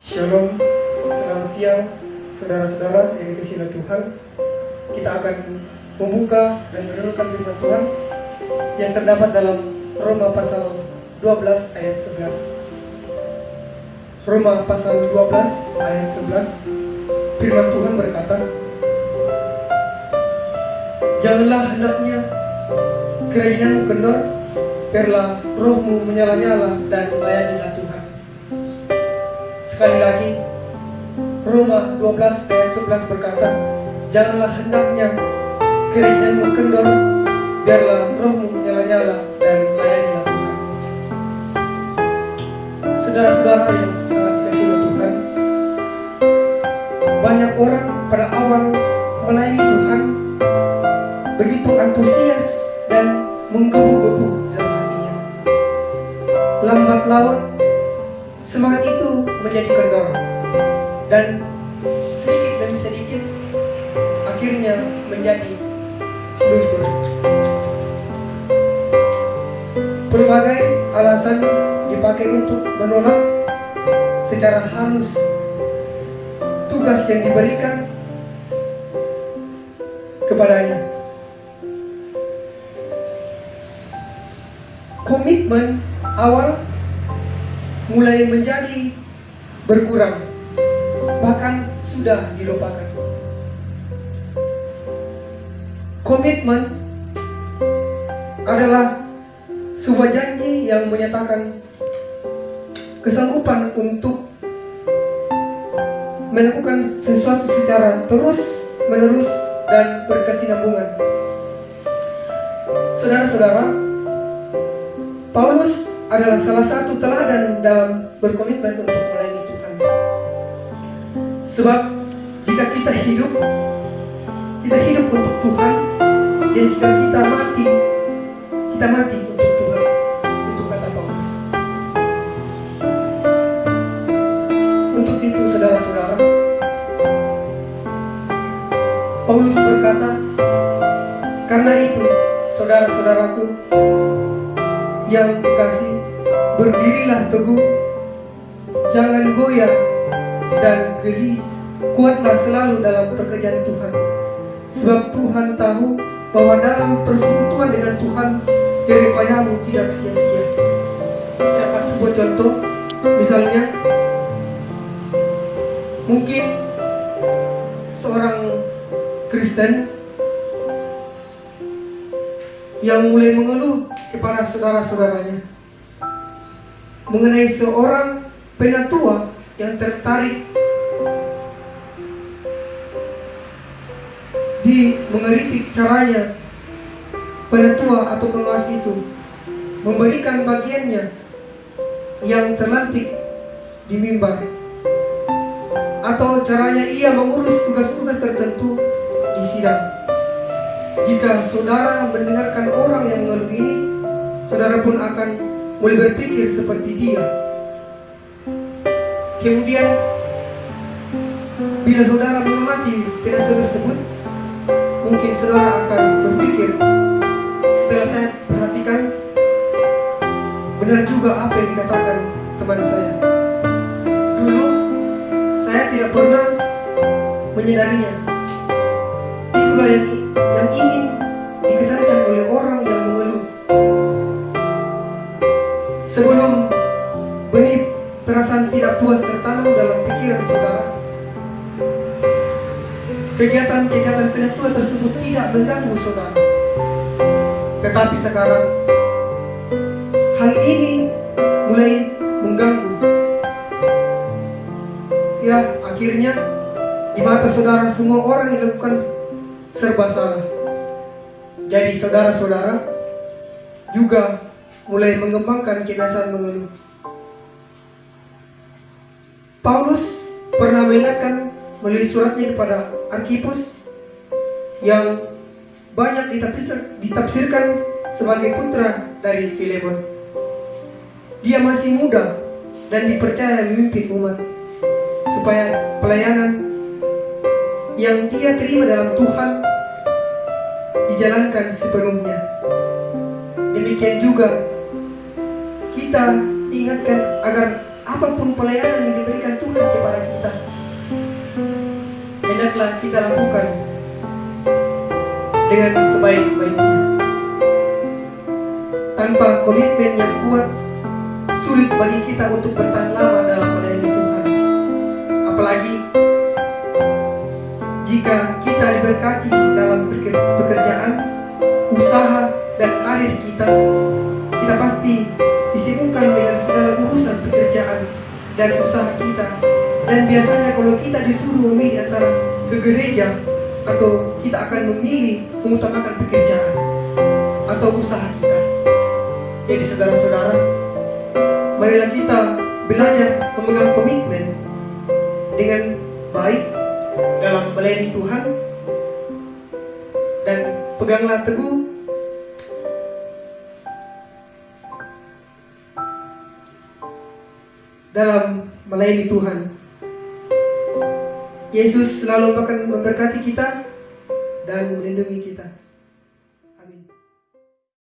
Shalom, selamat siang saudara-saudara yang dikasihi oleh Tuhan. Kita akan membuka dan merenungkan firman Tuhan yang terdapat dalam Roma pasal 12 ayat 11. Roma pasal 12 ayat 11, firman Tuhan berkata, "Janganlah hendaknya kerajinanmu kendor, biarlah rohmu menyala-nyala dan layanilah Tuhan." Sekali lagi, Roma 12 ayat 11 berkata, "Janganlah hendaknya kerajinanmu kendor, biarlah rohmu menyala-nyala dan layanilah Tuhan." Saudara-saudara yang sangat dikasihi oleh Tuhan, banyak orang pada awal melayani Tuhan begitu antusias dan menggebu-gebu dalam hatinya. Lambat laun semangat itu menjadi kendor, dan sedikit demi sedikit akhirnya menjadi luntur. Berbagai alasan dipakai untuk menolak secara halus tugas yang diberikan kepadanya. Komitmen awal mulai menjadi berkurang, bahkan sudah dilupakan. Komitmen adalah sebuah janji yang menyatakan kesanggupan untuk melakukan sesuatu secara terus-menerus dan berkesinambungan. Saudara-saudara, Paulus adalah salah satu teladan dalam berkomitmen untuk melayani Tuhan. Sebab jika kita hidup untuk Tuhan, dan jika kita mati untuk Tuhan. Itu kata Paulus. Untuk itu saudara-saudara, Paulus berkata, "Karena itu saudara-saudaraku yang kekasih, berdirilah teguh, jangan goyah dan gelis, kuatlah selalu dalam pekerjaan Tuhan. Sebab Tuhan tahu bahwa dalam persekutuan dengan Tuhan, jerih payahmu tidak sia-sia." Saya akan sebuah contoh. Misalnya, mungkin seorang Kristen yang mulai mengeluh kepada saudara-saudaranya mengenai seorang penatua yang tertarik di mengeritik caranya penatua atau pengawas itu memberikan bagiannya yang terlantik di mimbar, atau caranya ia mengurus tugas-tugas tertentu di sidang. Jika saudara mendengarkan orang yang mengeluh ini, saudara pun akan mulai berpikir seperti dia. Kemudian, bila saudara mengamati penatua tersebut, mungkin saudara akan berpikir, setelah saya perhatikan, benar juga apa yang dikatakan teman saya. Dulu, saya tidak pernah menyadarinya. Itulah yang ingin dikesankan oleh orang yang mengeluh. Sebelum benih perasaan tidak puas tertanam dalam pikiran saudara, kegiatan-kegiatan penatua tersebut tidak mengganggu saudara. Tetapi sekarang, hal ini mulai mengganggu. Ya, akhirnya di mata saudara semua orang dilakukan serba salah. Jadi saudara-saudara juga mulai mengembangkan kebiasaan mengeluh. Paulus pernah mengingatkan melalui suratnya kepada Arkhipus yang banyak ditafsirkan sebagai putra dari Filemon. Dia masih muda dan dipercaya memimpin umat, supaya pelayanan yang dia terima dalam Tuhan dijalankan sepenuhnya. Demikian juga kita diingatkan agar apapun pelayanan yang diberikan Tuhan kepada kita, hendaklah kita lakukan dengan sebaik-baiknya. Tanpa komitmen yang kuat, sulit bagi kita untuk bertahan lama dalam melayani Tuhan. Apalagi jika kita diberkati dalam pekerjaan, usaha, dan karir kita, kita pasti disibukkan dengan segala urusan pekerjaan dan usaha kita. Dan biasanya kalau kita disuruh memilih antara ke gereja, atau kita akan memilih mengutamakan pekerjaan atau usaha kita. Jadi saudara-saudara, marilah kita belajar memegang komitmen dengan baik dalam melayani Tuhan, dan peganglah teguh dalam melayani Tuhan. Yesus selalu akan memberkati kita dan melindungi kita.